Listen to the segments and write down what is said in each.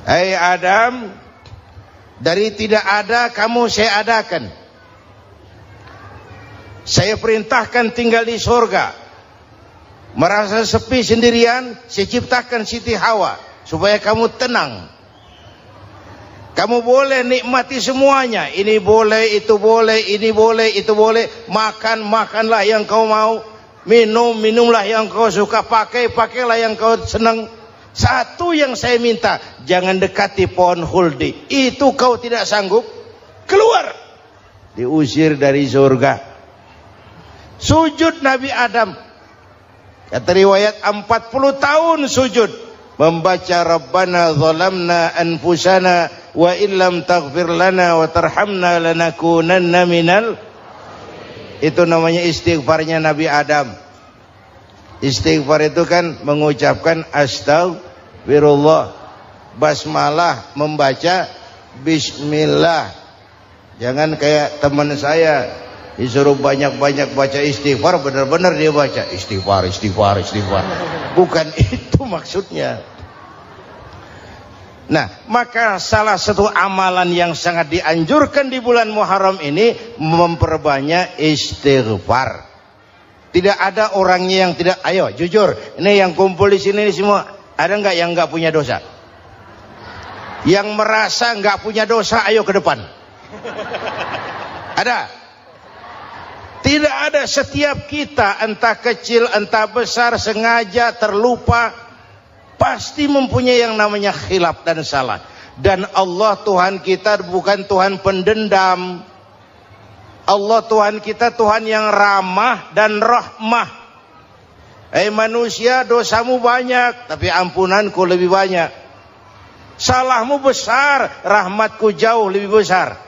Hai Adam, dari tidak ada kamu saya adakan. Saya perintahkan tinggal di surga. Merasa sepi sendirian, saya ciptakan Siti Hawa supaya kamu tenang. Kamu boleh nikmati semuanya. Ini boleh, itu boleh, ini boleh, itu boleh. Makan, makanlah yang kau mau. Minum, minumlah yang kau suka. Pakai, pakailah yang kau senang. Satu yang saya minta, jangan dekati pohon huldi. Itu kau tidak sanggup, keluar. Diusir dari surga. Sujud Nabi Adam. Kata riwayat 40 tahun sujud. Membaca Rabbana zalamna anfusana wa illam taghfir lana wa tarhamna lanakunanna minal. Itu namanya istighfarnya Nabi Adam. Istighfar itu kan mengucapkan astagfirullah. Basmalah membaca bismillah. Jangan kayak teman saya disuruh banyak-banyak baca istighfar, benar-benar dia baca istighfar, istighfar, istighfar. Bukan itu maksudnya. Nah, maka salah satu amalan yang sangat dianjurkan di bulan Muharram ini memperbanyak istighfar. Tidak ada orangnya yang tidak. Ayo jujur, ini yang kumpul di sini ini semua, ada nggak yang nggak punya dosa? Yang merasa nggak punya dosa, ayo ke depan. Ada? Tidak ada. Setiap kita, entah kecil entah besar, sengaja terlupa, pasti mempunyai yang namanya khilaf dan salah. Dan Allah Tuhan kita bukan Tuhan pendendam. Allah Tuhan kita Tuhan yang ramah dan rahmah. Manusia, dosamu banyak, tapi ampunanku lebih banyak. Salahmu besar, rahmatku jauh lebih besar.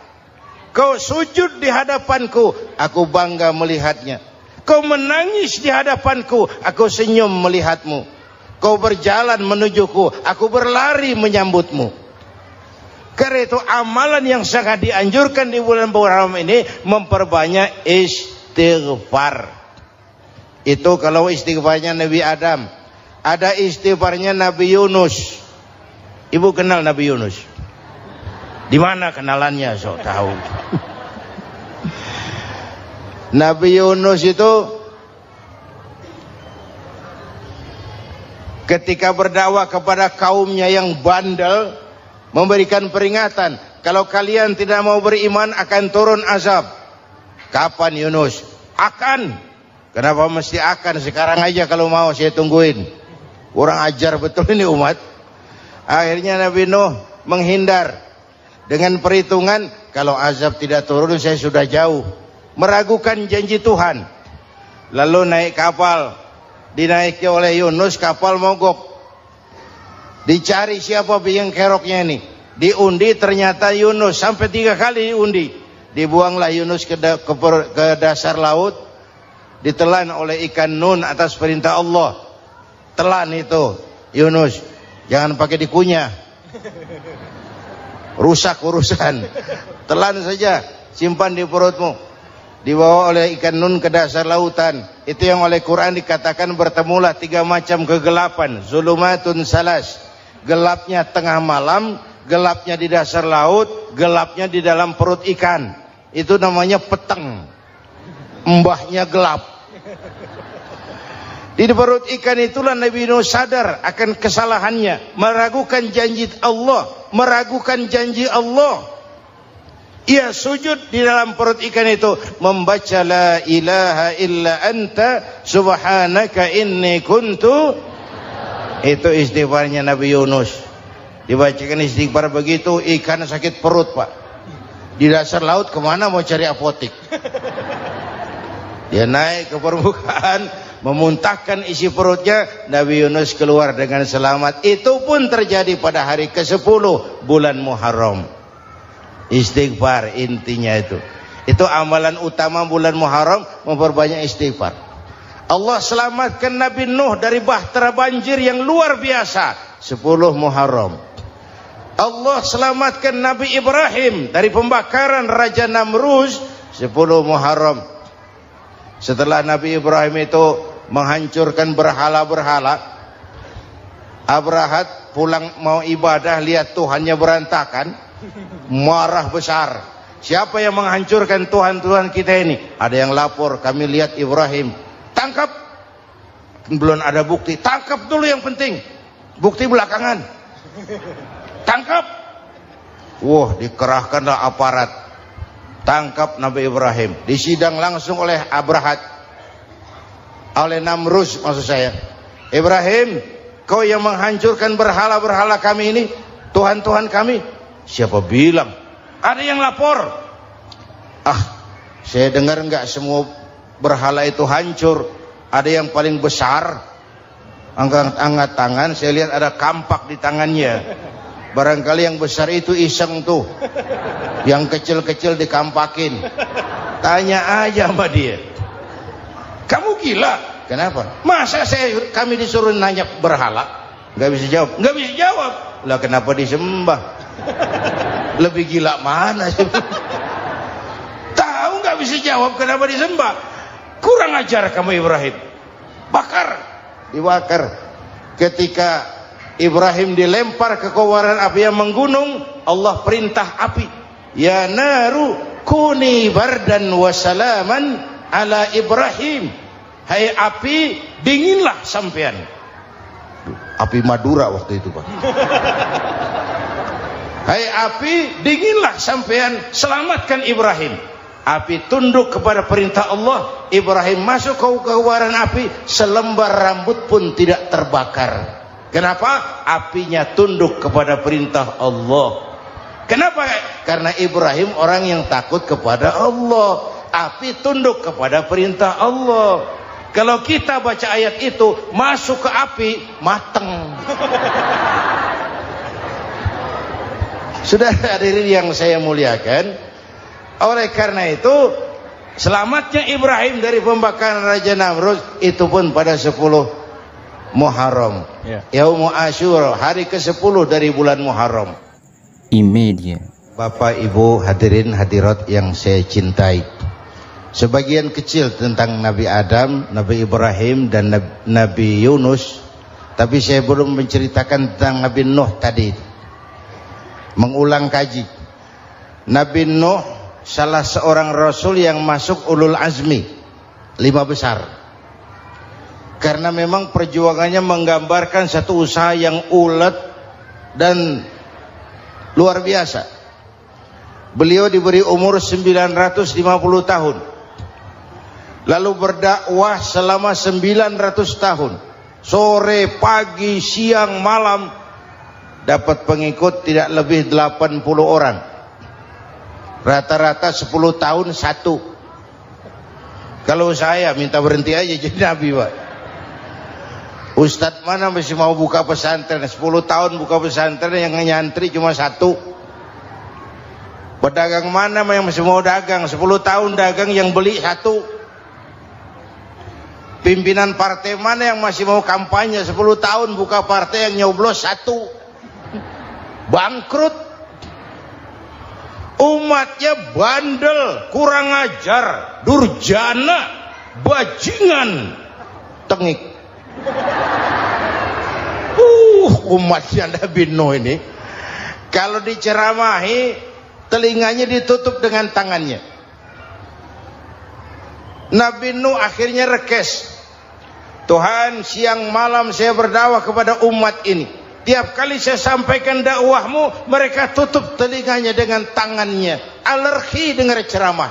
Kau sujud di hadapanku, aku bangga melihatnya. Kau menangis di hadapanku, aku senyum melihatmu. Kau berjalan menujuku, aku berlari menyambutmu. Karena itu amalan yang sangat dianjurkan di bulan Muharram ini memperbanyak istighfar. Itu kalau istighfarnya Nabi Adam. Ada istighfarnya Nabi Yunus. Ibu kenal Nabi Yunus? Di mana kenalannya? So tahu. Nabi Yunus itu ketika berdakwah kepada kaumnya yang bandel, memberikan peringatan, kalau kalian tidak mau beriman akan turun azab. Kapan Yunus? Akan. Kenapa mesti akan? Sekarang aja kalau mau saya tungguin. Kurang ajar betul ini umat. Akhirnya Nabi Nuh menghindar dengan perhitungan, kalau azab tidak turun saya sudah jauh. Meragukan janji Tuhan. Lalu naik kapal, dinaiki oleh Yunus, kapal mogok. Dicari siapa biang keroknya ini. Diundi, ternyata Yunus. Sampai 3 kali diundi. Dibuanglah Yunus ke dasar laut. Ditelan oleh ikan nun atas perintah Allah. Telan itu Yunus. Jangan pakai dikunyah, rusak urusan. Telan saja, simpan di perutmu. Dibawa oleh ikan nun ke dasar lautan. Itu yang oleh Quran dikatakan bertemulah 3 macam kegelapan. Zulumatun salas. Gelapnya tengah malam, gelapnya di dasar laut, gelapnya di dalam perut ikan. Itu namanya peteng. Mbahnya gelap. Di perut ikan itulah Nabi Nuh sadar akan kesalahannya, meragukan janji Allah, meragukan janji Allah. Ia sujud di dalam perut ikan itu, membaca la ilaha illa anta subhanaka inni kuntu. Itu istighfarnya Nabi Yunus. Dibacakan istighfar begitu, ikan sakit perut pak. Di dasar laut kemana mau cari apotik? Dia naik ke permukaan, memuntahkan isi perutnya. Nabi Yunus keluar dengan selamat. Itu pun terjadi pada hari ke-10 bulan Muharram. Istighfar intinya itu. Itu amalan utama bulan Muharram, memperbanyak istighfar. Allah selamatkan Nabi Nuh dari bahtera banjir yang luar biasa 10 Muharram. Allah selamatkan Nabi Ibrahim dari pembakaran Raja Namruz 10 Muharram. Setelah Nabi Ibrahim itu menghancurkan berhala-berhala, Abrahat pulang mau ibadah lihat Tuhannya berantakan, marah besar. Siapa yang menghancurkan Tuhan-Tuhan kita ini? Ada yang lapor, kami lihat Ibrahim. Tangkap. Belum ada bukti. Tangkap dulu yang penting. Bukti belakangan. Tangkap. Wah, dikerahkanlah aparat. Tangkap Nabi Ibrahim. Disidang langsung oleh Abrahat. Oleh Namrus maksud saya. Ibrahim, kau yang menghancurkan berhala-berhala kami ini, Tuhan-Tuhan kami. Siapa bilang? Ada yang lapor. Saya dengar enggak semua berhala itu hancur. Ada yang paling besar. Angkat tangan, saya lihat ada kampak di tangannya. Barangkali yang besar itu iseng tuh. Yang kecil-kecil dikampakin. Tanya aja sama dia. Kamu gila? Kenapa? Masa kami disuruh nanya berhala? Nggak bisa jawab. Nggak bisa jawab. Lah kenapa disembah? Lebih gila mana? Tahu nggak bisa jawab kenapa disembah? Kurang ajar kamu Ibrahim. Bakar. Dibakar. Ketika Ibrahim dilempar ke kobaran api yang menggunung, Allah perintah api. Ya naru kuni bardan wa salaman ala Ibrahim. Hai api, dinginlah sampean. Api Madura waktu itu, Pak. Hai api, dinginlah sampean, selamatkan Ibrahim. Api tunduk kepada perintah Allah. Ibrahim masuk ke kobaran api, selembar rambut pun tidak terbakar. Kenapa? Apinya tunduk kepada perintah Allah. Kenapa? Karena Ibrahim orang yang takut kepada Allah. Api tunduk kepada perintah Allah. Kalau kita baca ayat itu, masuk ke api, mateng. Sudah hadirin yang saya muliakan, oleh karena itu, selamatnya Ibrahim dari pembakaran Raja Namrud, itu pun pada 10 Muharram. Yaumul Asyura, hari ke-10 dari bulan Muharram. Imedia. Bapak Ibu hadirin hadirat yang saya cintai, sebagian kecil tentang Nabi Adam, Nabi Ibrahim dan Nabi Yunus, tapi saya belum menceritakan tentang Nabi Nuh tadi. Mengulang kaji. Nabi Nuh salah seorang rasul yang masuk ulul azmi 5 besar. Karena memang perjuangannya menggambarkan satu usaha yang ulet dan luar biasa. Beliau diberi umur 950 tahun. Lalu berdakwah selama 900 tahun. Sore, pagi, siang, malam. Dapat pengikut tidak lebih 80 orang. Rata-rata 10 tahun satu. Kalau saya minta berhenti aja jadi nabi, Pak. Ustadz mana masih mau buka pesantren? 10 tahun buka pesantren, yang nyantri cuma 1. Pedagang mana yang masih mau dagang? 10 tahun dagang, yang beli 1. Pimpinan partai mana yang masih mau kampanye? 10 tahun buka partai, yang nyoblos 1. Bangkrut. Umatnya bandel, kurang ajar, durjana, bajingan, tengik. Umatnya Nabi Nuh ini kalau diceramahi, telinganya ditutup dengan tangannya. Nabi Nuh akhirnya rekes. Tuhan, siang malam saya berdakwah kepada umat ini. Tiap kali saya sampaikan dakwahmu, mereka tutup telinganya dengan tangannya. Alergi dengar ceramah.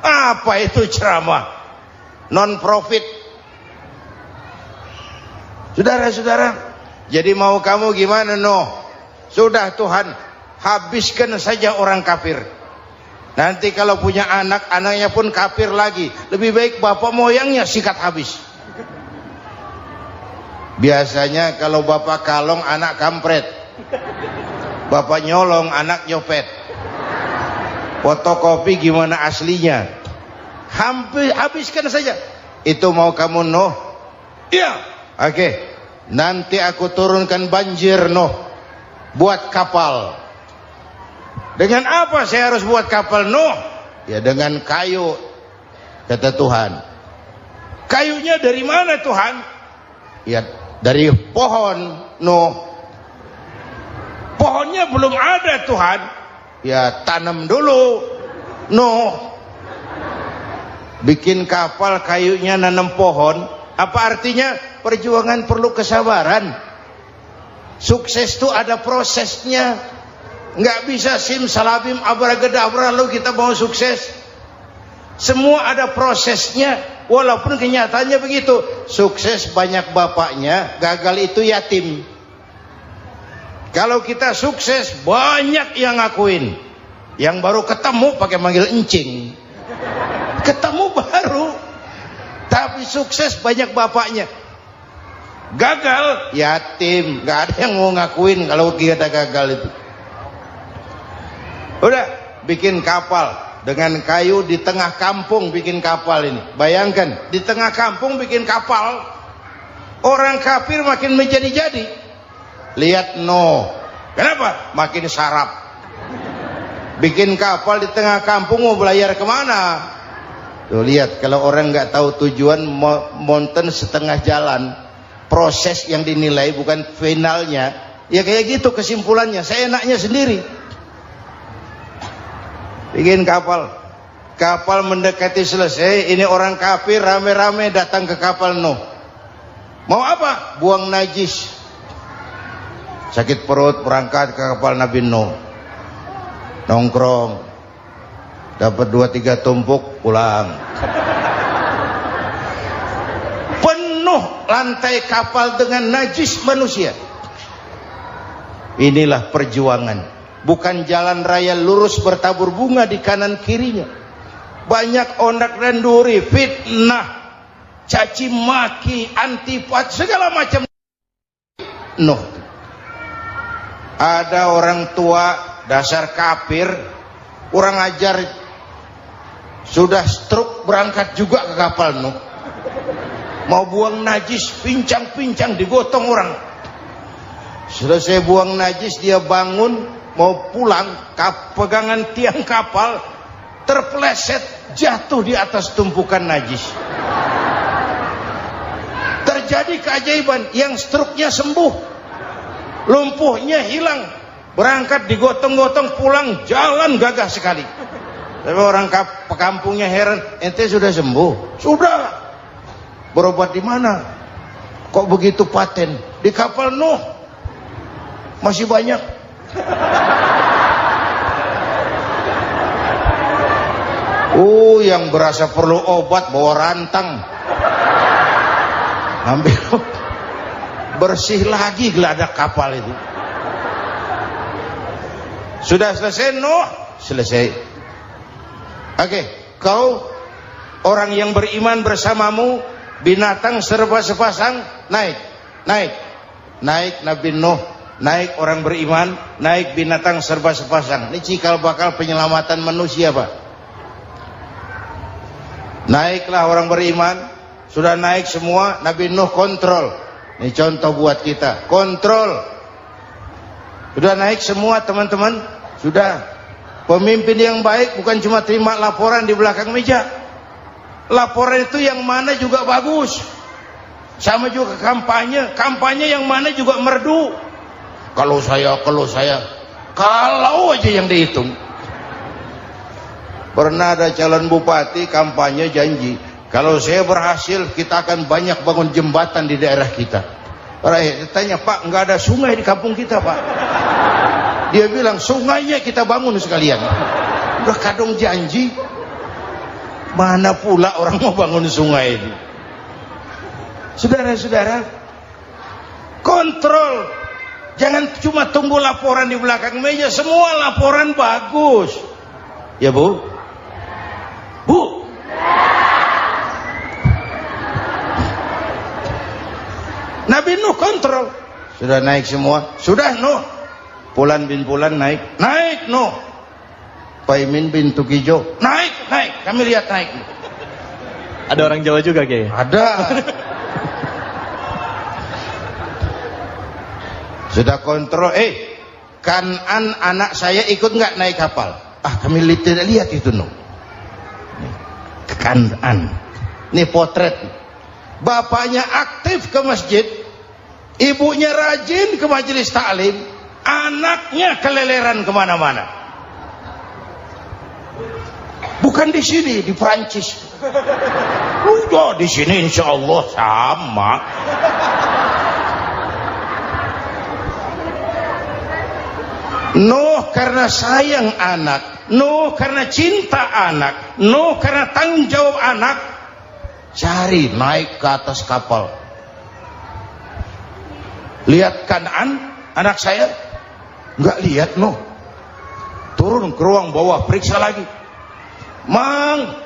Apa itu ceramah? Non profit. Saudara-saudara, jadi mau kamu gimana, Nuh? Sudah Tuhan, habiskan saja orang kafir. Nanti kalau punya anak, anaknya pun kafir lagi. Lebih baik bapak moyangnya sikat habis. Biasanya kalau bapak kalong, anak kampret. Bapak nyolong, anak nyopet. Fotokopi gimana aslinya? Habiskan saja. Itu mau kamu, Nuh? Iya. Oke. Nanti aku turunkan banjir, Nuh. Buat kapal. Dengan apa saya harus buat kapal, Nuh? Ya dengan kayu, kata Tuhan. Kayunya dari mana, Tuhan? Ya dari pohon, Nuh. pohonnya belum ada Tuhan, ya tanam dulu. Nuh bikin kapal, kayunya nanam pohon. Apa artinya? Perjuangan perlu kesabaran. Sukses itu ada prosesnya. Nggak bisa simsalabim abracadabra lalu kita mau sukses. Semua ada prosesnya. Walaupun kenyataannya begitu. Sukses banyak bapaknya, gagal itu yatim. Kalau kita sukses banyak yang ngakuin. Yang baru ketemu pakai manggil encing. Ketemu baru. Tapi sukses banyak bapaknya. Gagal yatim, nggak ada yang mau ngakuin kalau kita gagal itu. Udah bikin kapal dengan kayu di tengah kampung, bikin kapal ini. Bayangkan di tengah kampung bikin kapal. Orang kafir makin menjadi-jadi. Lihat Nuh, kenapa? Makin sarap. Bikin kapal di tengah kampung, mau belayar kemana? Tuh lihat, kalau orang nggak tahu tujuan, mountain setengah jalan. Proses yang dinilai bukan finalnya. Ya kayak gitu kesimpulannya. Saya enaknya sendiri. Bikin kapal. Kapal mendekati selesai. Ini orang kafir rame-rame datang ke kapal Nuh. Mau apa? Buang najis. Sakit perut berangkat ke kapal Nabi Nuh. Nongkrong. Dapat 2-3 tumpuk pulang. Penuh lantai kapal dengan najis manusia. Inilah perjuangan. Bukan jalan raya lurus bertabur bunga di kanan kirinya. Banyak ondak dan duri, fitnah, caci maki, antipat, segala macam. Nuh. Ada orang tua dasar kafir, kurang ajar, sudah stroke berangkat juga ke kapal Nuh. Mau buang najis, pincang-pincang digotong orang. Selesai buang najis dia bangun mau pulang, pegangan tiang kapal terpeleset jatuh di atas tumpukan najis. Terjadi keajaiban, yang stroke-nya sembuh, lumpuhnya hilang, berangkat digotong-gotong pulang, jalan gagah sekali. Tapi orang kampungnya heran, ente sudah sembuh? Sudah. Berobat di mana? Kok begitu paten? Di kapal Nuh. Masih banyak. Yang berasa perlu obat bawa rantang. Ambil bersih lagi geladak kapal itu. Sudah selesai Nuh? Selesai. Oke, kau orang yang beriman bersamamu, binatang serba sepasang, naik Nabi Nuh, naik orang beriman, naik binatang serba sepasang. Ini cikal bakal penyelamatan manusia, Pak. Naiklah orang beriman, sudah naik semua, Nabi Nuh kontrol. Ini contoh buat kita, kontrol. Sudah naik semua teman-teman, sudah. Pemimpin yang baik bukan cuma terima laporan di belakang meja. Laporan itu yang mana juga bagus. Sama juga kampanye, kampanye yang mana juga merdu. Kalau saya, kalau aja yang dihitung. Pernah ada calon bupati kampanye janji, kalau saya berhasil kita akan banyak bangun jembatan di daerah kita. Rakyat tanya, Pak, nggak ada sungai di kampung kita, Pak. Dia bilang, sungainya kita bangun sekalian. Udah kadung janji, mana pula orang mau bangun sungai ini. Saudara-saudara, kontrol. Jangan cuma tunggu laporan di belakang meja, semua laporan bagus. Ya Bu? Bu? Nabi Nuh kontrol. Sudah naik semua? Sudah Nuh. Pulan bin Pulan naik Nuh. Paimin bin Tukijo naik, kami lihat naik. Ada orang Jawa juga Kiai? Ada. Sudah kontrol, Kanan anak saya ikut nggak naik kapal? Kami tidak lihat itu Nuh. Kanan, ini potret. Bapaknya aktif ke masjid, ibunya rajin ke majelis taklim. anaknya keleleran kemana-mana. Bukan di sini, di Prancis. Udah di sini insya Allah sama. Nuh karena sayang anak, Nuh karena cinta anak, Nuh karena tanggung jawab anak, cari naik ke atas kapal. Lihat Kan'an, anak saya, nggak lihat Nuh. Turun ke ruang bawah, periksa lagi. Mang,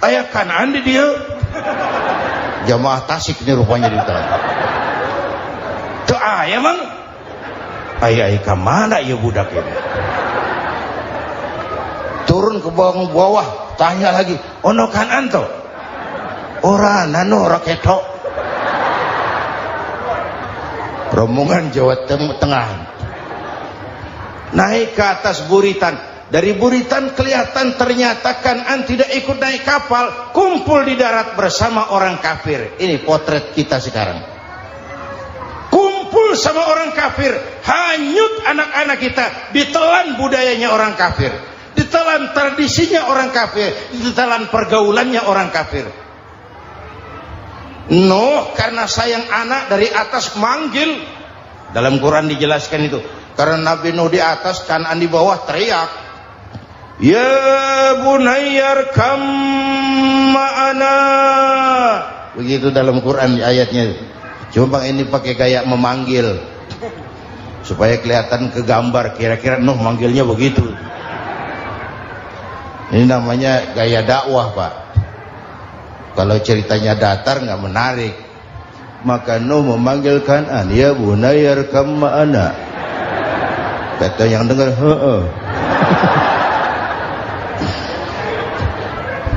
ayah Kan'an di dia. Jamaah Tasik ini rupanya di dalam. Tuh ayah mang. Ayah ke mana ya budak ini? Turun ke bawah, tanya lagi. Ono Kan'an to? Ora nano raketo. Rombongan Jawa Tengah. Naik ke atas buritan. Dari buritan kelihatan ternyata Kan'an tidak ikut naik kapal, kumpul di darat bersama orang kafir. Ini potret kita sekarang. Kumpul sama orang kafir, hanyut anak-anak kita, ditelan budayanya orang kafir, ditelan tradisinya orang kafir, ditelan pergaulannya orang kafir. Nuh karena sayang anak dari atas manggil. Dalam Quran dijelaskan itu. Karena Nabi Nuh di atas, Kan'an di bawah, teriak, ya bunayyar kam ma'ana. Begitu dalam Quran ayatnya. Cuma ini pakai gaya memanggil supaya kelihatan kegambar, kira-kira Nuh manggilnya begitu. Ini namanya gaya dakwah, Pak. Kalau ceritanya datar nggak menarik. Maka Nuh memanggil Kan'an, ya bunayyar kam ma'ana. Kata yang dengar, heeh.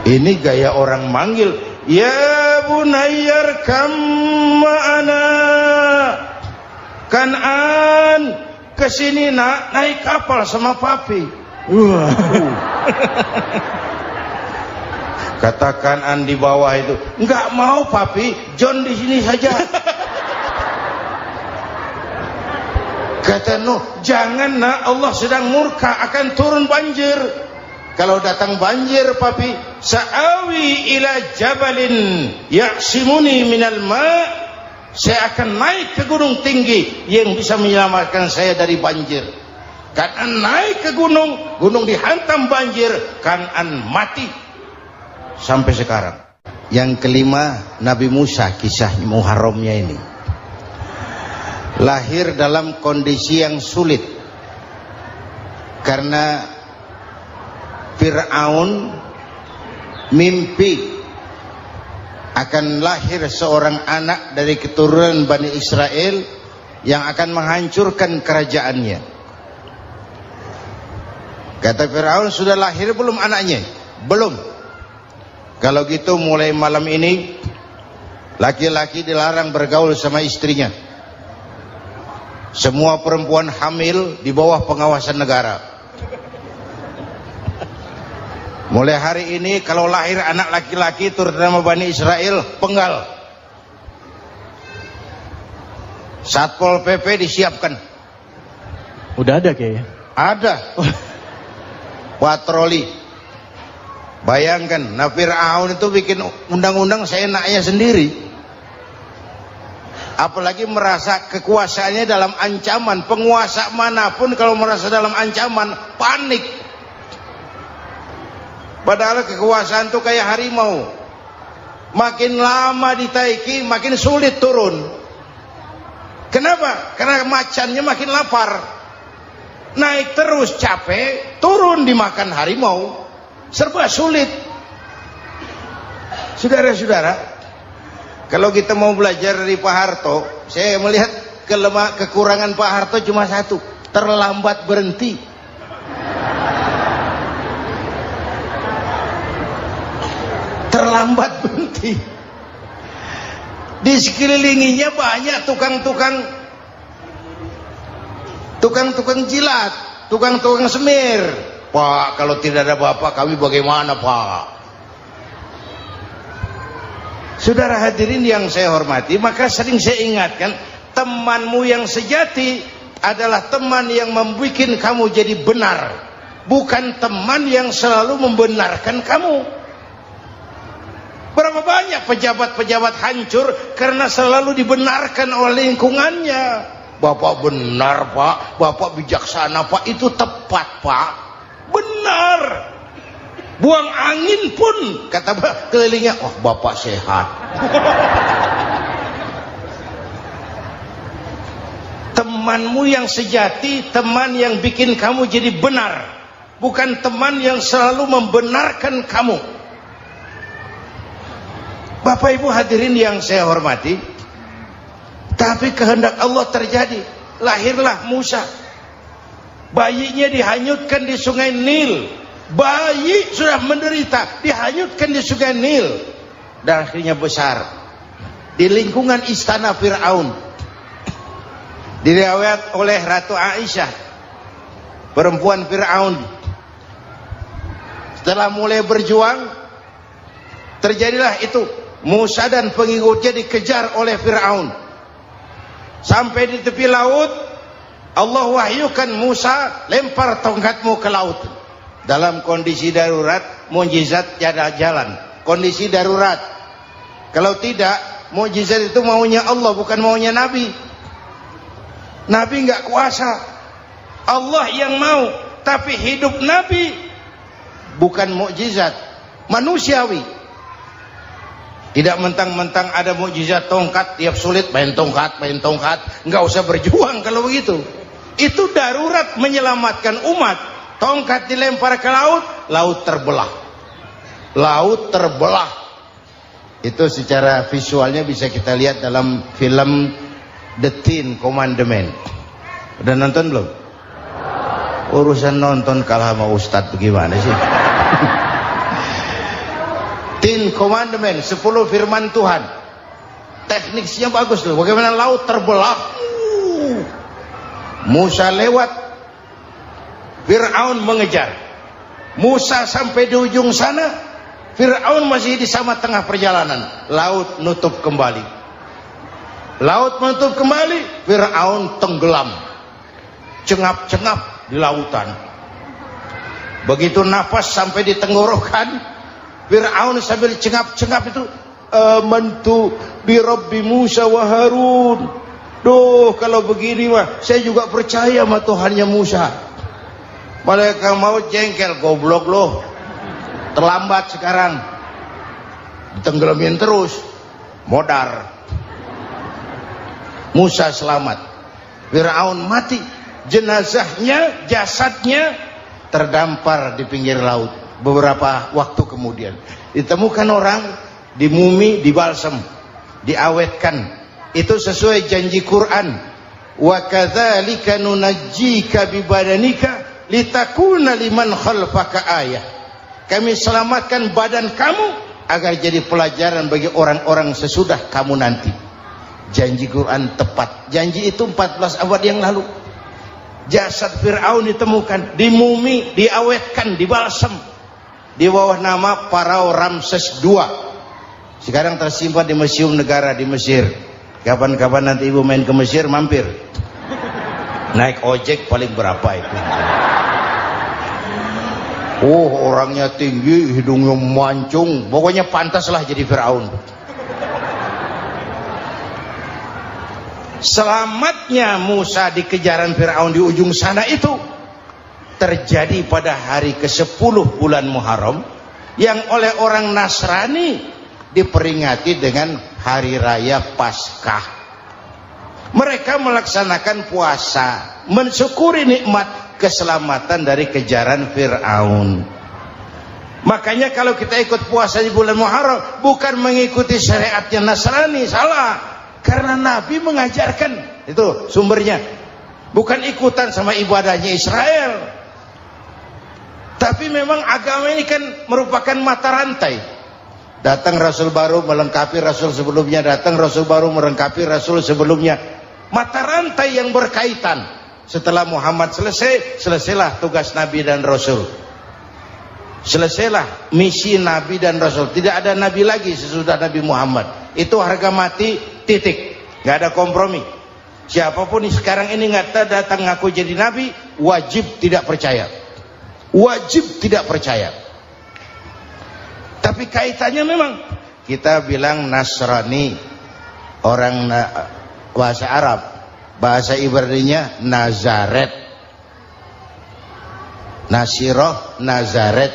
Ini gaya orang manggil, ya bunayyar kam ma'ana. Kan'an, kesini nak, naik kapal sama papi. Kata Kan'an di bawah itu, enggak mau papi, John di sini saja. Kata Nuh, jangan nak, Allah sedang murka, akan turun banjir. Kalau datang banjir papi, sa'awi ila jabalin ya'simuni minal ma', saya akan naik ke gunung tinggi yang bisa menyelamatkan saya dari banjir. Kan'an naik ke gunung, gunung dihantam banjir, Kan'an mati sampai sekarang. Yang kelima, Nabi Musa, kisah Muharramnya ini. Lahir dalam kondisi yang sulit karena Fir'aun mimpi akan lahir seorang anak dari keturunan Bani Israel yang akan menghancurkan kerajaannya. Kata Fir'aun, sudah lahir belum anaknya? Belum. Kalau gitu mulai malam ini laki-laki dilarang bergaul sama istrinya. Semua perempuan hamil di bawah pengawasan negara. Mulai hari ini kalau lahir anak laki-laki terutama Bani Israel, penggal. Satpol PP disiapkan. Udah ada kayaknya. Ada. Patroli. Bayangkan, Fir'aun itu bikin undang-undang seenaknya sendiri. Apalagi merasa kekuasaannya dalam ancaman. Penguasa manapun kalau merasa dalam ancaman, panik. Padahal kekuasaan itu kayak harimau. Makin lama ditaiki, makin sulit turun. Kenapa? Karena macannya makin lapar. Naik terus capek, turun dimakan harimau. Serba sulit. Saudara-saudara, kalau kita mau belajar dari Pak Harto, saya melihat kekurangan Pak Harto cuma satu, terlambat berhenti. Terlambat berhenti. Di sekelilinginya banyak tukang-tukang jilat, tukang-tukang semir. Pak, kalau tidak ada bapak kami bagaimana, Pak? Saudara hadirin yang saya hormati, maka sering saya ingatkan, temanmu yang sejati adalah teman yang membuat kamu jadi benar, bukan teman yang selalu membenarkan kamu. Berapa banyak pejabat-pejabat hancur karena selalu dibenarkan oleh lingkungannya. Bapak benar Pak, Bapak bijaksana Pak, itu tepat Pak, benar. Buang angin pun kata kelilingnya, oh Bapak sehat. Temanmu yang sejati, teman yang bikin kamu jadi benar, bukan teman yang selalu membenarkan kamu. Bapak Ibu hadirin yang saya hormati, tapi kehendak Allah terjadi. Lahirlah Musa, bayinya dihanyutkan di sungai Nil. Bayi sudah menderita, dihanyutkan di sungai Nil, dan akhirnya besar di lingkungan istana Fir'aun. Diriwayat oleh Ratu Aisyah, perempuan Fir'aun, setelah mulai berjuang, terjadilah itu. Musa dan pengikutnya dikejar oleh Fir'aun. Sampai di tepi laut, Allah wahyukan Musa, lempar tongkatmu ke laut. Dalam kondisi darurat, mukjizat tiada jalan. Kondisi darurat. Kalau tidak, mukjizat itu maunya Allah, bukan maunya Nabi. Nabi nggak kuasa, Allah yang mau. Tapi hidup Nabi bukan mukjizat, manusiawi. Tidak mentang-mentang ada mukjizat tongkat, tiap sulit main tongkat. Nggak usah berjuang kalau begitu. Itu darurat menyelamatkan umat. Tongkat dilempar ke laut, laut terbelah. Laut terbelah. Itu secara visualnya bisa kita lihat dalam film The Ten Commandments. Udah nonton belum? Urusan nonton kalah sama Ustadz bagaimana sih? Ten Commandments, 10 firman Tuhan. Tekniknya bagus loh. Bagaimana laut terbelah. Musa lewat, Fir'aun mengejar. Musa sampai di ujung sana, Fir'aun masih di sama tengah perjalanan. Laut nutup kembali. Laut menutup kembali, Fir'aun tenggelam. Cengap-cengap di lautan. Begitu nafas sampai di tenggorokan, Fir'aun sambil cengap-cengap itu, amantu bi Rabbi Musa wa Harun. Duh, kalau begini mah saya juga percaya sama Tuhannya Musa. Malaikat maut jengkel, goblok loh. Terlambat sekarang. Ditenggelamin terus. Modar. Musa selamat. Fir'aun mati. Jenazahnya, jasadnya terdampar di pinggir laut. Beberapa waktu kemudian ditemukan orang, dimumi, dibalsem, diawetkan. Itu sesuai janji Quran. Wa kadzalika nunajjika bi badanika litakuna liman khalfaka ayah. Kami selamatkan badan kamu agar jadi pelajaran bagi orang-orang sesudah kamu nanti. Janji Quran tepat. Janji itu 14 abad yang lalu. Jasad Fir'aun ditemukan, dimumi, diawetkan, dibalsem di bawah nama Farao Ramses II. Sekarang tersimpan di Museum Negara di Mesir. Kapan-kapan nanti ibu main ke Mesir, mampir. Naik ojek paling berapa itu? Oh, orangnya tinggi, hidungnya mancung, pokoknya pantaslah jadi Fir'aun. Selamatnya Musa di kejaran Fir'aun di ujung sana itu terjadi pada hari ke-10 bulan Muharram, yang oleh orang Nasrani diperingati dengan hari raya Paskah. Mereka melaksanakan puasa, mensyukuri nikmat keselamatan dari kejaran Fir'aun. Makanya kalau kita ikut puasa di bulan Muharram, bukan mengikuti syariatnya Nasrani, salah. Karena Nabi mengajarkan, itu sumbernya. Bukan ikutan sama ibadahnya Israel. Tapi memang agama ini kan merupakan mata rantai. Datang Rasul baru melengkapi Rasul sebelumnya, datang Rasul baru melengkapi Rasul sebelumnya. Mata rantai yang berkaitan. Setelah Muhammad selesai, selesailah tugas Nabi dan Rasul. Selesailah misi Nabi dan Rasul. Tidak ada Nabi lagi sesudah Nabi Muhammad. Itu harga mati, titik. Gak ada kompromi. Siapapun sekarang ini nggak datang ngaku jadi nabi, wajib tidak percaya. Wajib tidak percaya. Tapi kaitannya memang kita bilang Nasrani, orang bahasa Arab, bahasa Ibraninya Nazaret, Nasiroh, Nazaret.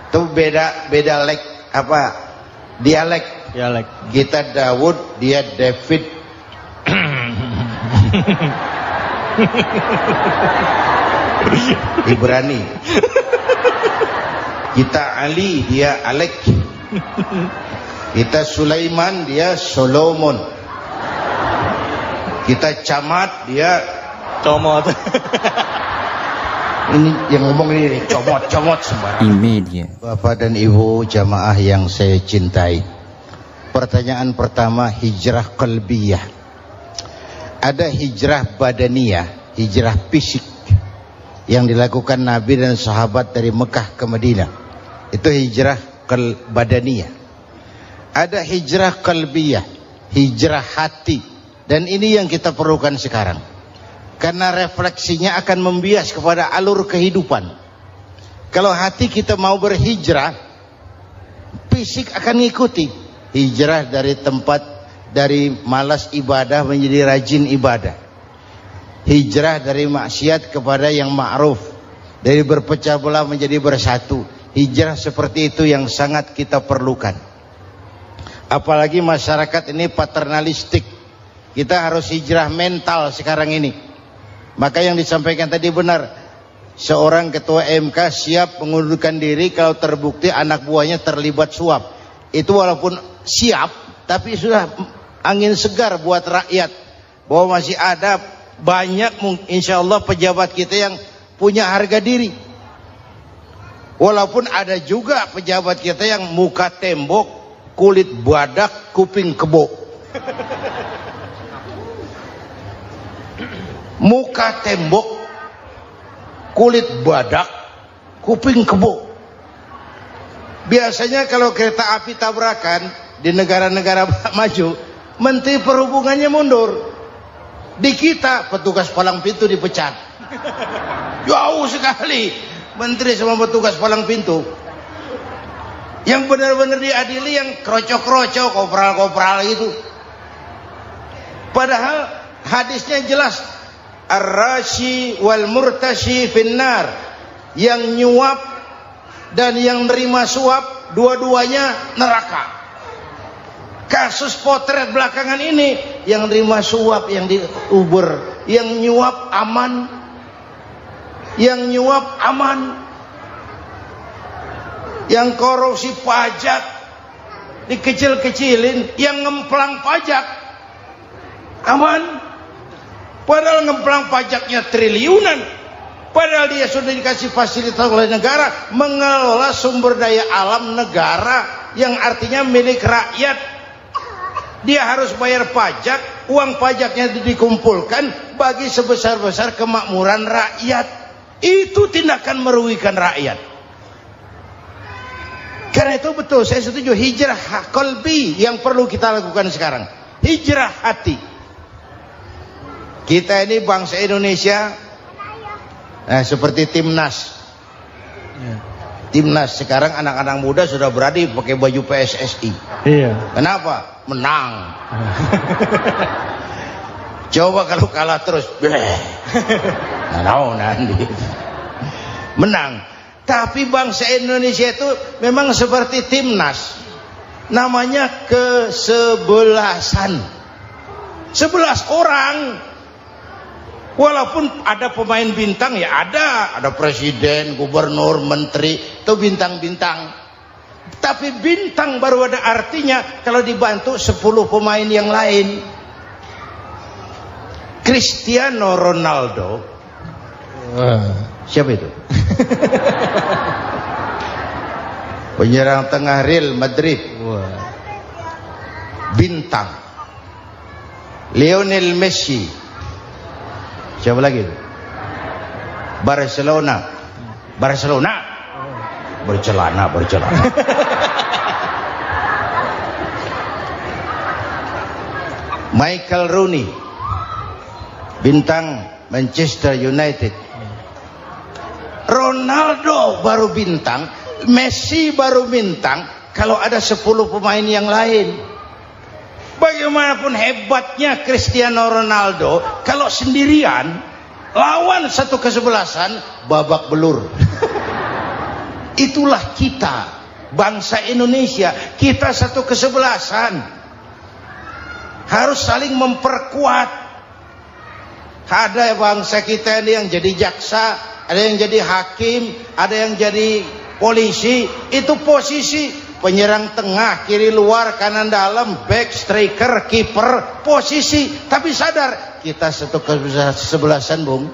Itu beda dialek. Kita Daud, dia David. Ibrani. Kita Ali, dia Alek. Kita Sulaiman, dia Solomon. Kita Camat, dia Comot. Ini yang ngomong ini comot sembarang. Media. Bapak dan Ibu jamaah yang saya cintai, pertanyaan pertama, hijrah qalbiyah. Ada hijrah badaniyah, hijrah fisik yang dilakukan Nabi dan sahabat dari Mekah ke Madinah. Itu hijrah badaniyah. Ada hijrah qalbiyah, hijrah hati. Dan ini yang kita perlukan sekarang. Karena refleksinya akan membias kepada alur kehidupan. Kalau hati kita mau berhijrah, fisik akan ngikuti. Hijrah dari tempat, dari malas ibadah menjadi rajin ibadah. Hijrah dari maksiat kepada yang ma'ruf, dari berpecah belah menjadi bersatu. Hijrah seperti itu yang sangat kita perlukan. Apalagi masyarakat ini paternalistik. Kita harus hijrah mental sekarang ini. Maka yang disampaikan tadi benar. Seorang ketua MK siap mengundurkan diri kalau terbukti anak buahnya terlibat suap. Itu walaupun siap, tapi sudah angin segar buat rakyat. Bahwa masih ada banyak insya Allah pejabat kita yang punya harga diri. Walaupun ada juga pejabat kita yang muka tembok, kulit badak, kuping kebo. Muka tembok, kulit badak, kuping kebo. Biasanya kalau kereta api tabrakan di negara-negara maju, Menteri Perhubungannya mundur. Di kita petugas palang pintu dipecat. Jauh sekali menteri sama petugas palang pintu. Yang benar-benar diadili yang krocok-krocok, kopral-kopral itu. Padahal hadisnya jelas, ar-rashi wal murtashi finnar. Yang nyuap dan yang nerima suap, dua-duanya neraka. Kasus potret belakangan ini, yang nerima suap, yang diuber, yang nyuap aman, yang nyuap aman, yang korupsi pajak dikecil-kecilin, yang ngemplang pajak aman. Padahal ngemplang pajaknya triliunan. Padahal dia sudah dikasih fasilitas oleh negara mengelola sumber daya alam negara yang artinya milik rakyat. Dia harus bayar pajak, uang pajaknya dikumpulkan bagi sebesar-besar kemakmuran rakyat. Itu tindakan merugikan rakyat. Karena itu betul, saya setuju, hijrah qalbi yang perlu kita lakukan sekarang. Hijrah hati. Kita ini bangsa Indonesia, seperti timnas. Timnas sekarang anak-anak muda sudah berani pakai baju PSSI. Iya. Kenapa? Menang. Coba kalau kalah terus, nanti menang. Tapi bangsa Indonesia itu memang seperti timnas, namanya kesebelasan, 11 orang. Walaupun ada pemain bintang, ya ada presiden, gubernur, menteri, itu bintang-bintang. Tapi bintang baru ada artinya kalau dibantu 10 pemain yang lain. Cristiano Ronaldo, siapa itu? Penyerang tengah Real Madrid, bintang. Lionel Messi, siapa lagi itu? Barcelona, bercelana. Michael Rooney, bintang Manchester United. Ronaldo baru bintang, Messi baru bintang kalau ada 10 pemain yang lain. Bagaimanapun hebatnya Cristiano Ronaldo, kalau sendirian lawan satu kesebelasan, babak belur. Itulah kita, bangsa Indonesia. Kita satu kesebelasan, harus saling memperkuat. Ada bangsa kita ini yang jadi jaksa, ada yang jadi hakim, ada yang jadi polisi. Itu posisi penyerang tengah, kiri luar, kanan dalam, back, striker, kiper, posisi. Tapi sadar, kita satu kesebelasan, Bung.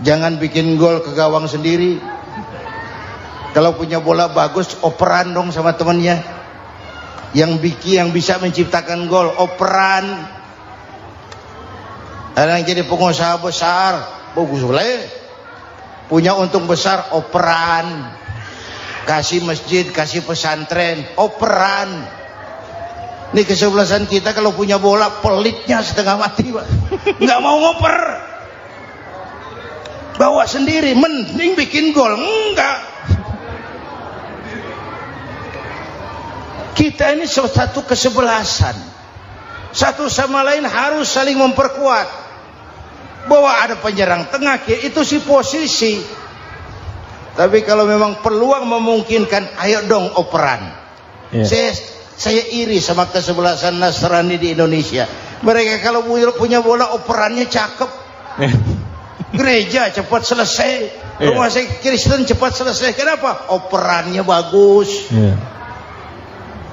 Jangan bikin gol ke gawang sendiri. Kalau punya bola bagus, operan dong sama temannya. Yang bisa menciptakan gol, operan. Ada yang jadi pengusaha besar, bagus boleh. Punya untung besar, operan. Kasih masjid, kasih pesantren, operan. Ini kesebelasan kita kalau punya bola, pelitnya setengah mati, Pak. Nggak mau ngoper. Bawa sendiri, mending bikin gol. Enggak. Kita ini satu kesebelasan. Satu sama lain harus saling memperkuat. Bahwa ada penyerang tengah, itu sih posisi. Tapi kalau memang peluang memungkinkan, ayo dong operan. Saya iri sama kesebelasan Nasrani di Indonesia. Mereka kalau punya bola, operannya cakep. Gereja cepat selesai, rumah sakit Kristen cepat selesai. Kenapa? Operannya bagus.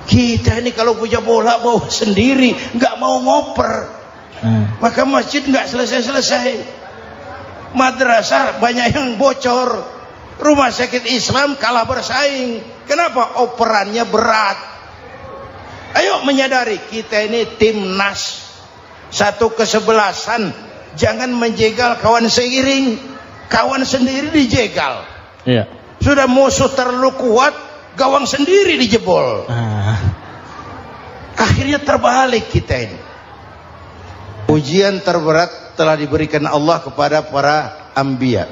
Kita ini kalau punya bola bawa sendiri, nggak mau ngoper. Maka masjid nggak selesai-selesai. Madrasah banyak yang bocor. Rumah sakit Islam kalah bersaing. Kenapa? Operannya berat. Ayo menyadari, kita ini timnas, satu kesebelasan. Jangan menjegal kawan seiring. Kawan sendiri dijegal. Sudah musuh terlalu kuat, gawang sendiri dijebol. Akhirnya terbalik kita ini. Ujian terberat telah diberikan Allah kepada para anbiya.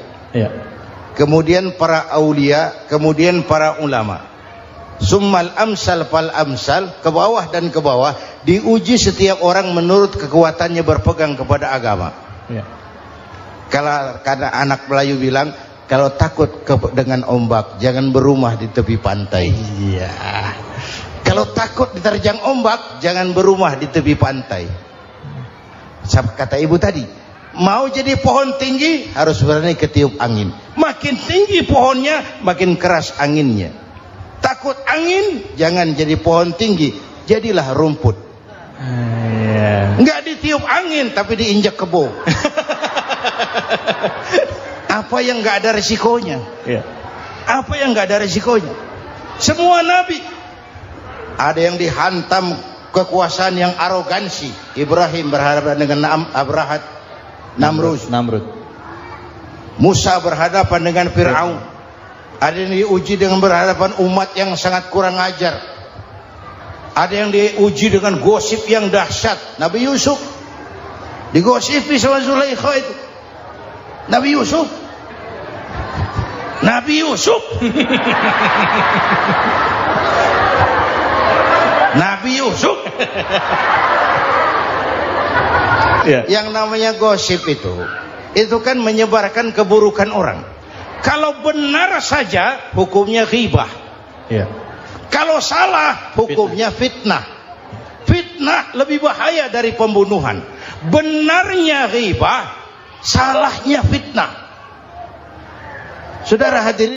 Kemudian para aulia, kemudian para ulama. Summal amsal fal amsal, ke bawah dan ke bawah, diuji setiap orang menurut kekuatannya berpegang kepada agama. Kalau anak Melayu bilang, kalau takut dengan ombak, jangan berumah di tepi pantai. Kalau takut diterjang ombak, jangan berumah di tepi pantai. Kata ibu tadi, mau jadi pohon tinggi harus berani ketiup angin. Makin tinggi pohonnya, makin keras anginnya. Takut angin, jangan jadi pohon tinggi, jadilah rumput. Nggak ditiup angin, tapi diinjak kebo. Apa yang nggak ada resikonya? Apa yang nggak ada resikonya? Semua nabi ada yang dihantam kekuasaan yang arogansi. Ibrahim berhadapan dengan Namrud. Musa berhadapan dengan Fir'aun. Ada yang diuji dengan berhadapan umat yang sangat kurang ajar. Ada yang diuji dengan gosip yang dahsyat. Nabi Yusuf digosipi sama Zulaikha itu. Nabi Yusuf Yang namanya gosip itu kan menyebarkan keburukan orang. Kalau benar saja hukumnya ghibah. Kalau salah hukumnya fitnah. Fitnah lebih bahaya dari pembunuhan. Benarnya ghibah, salahnya fitnah. Saudara hadirin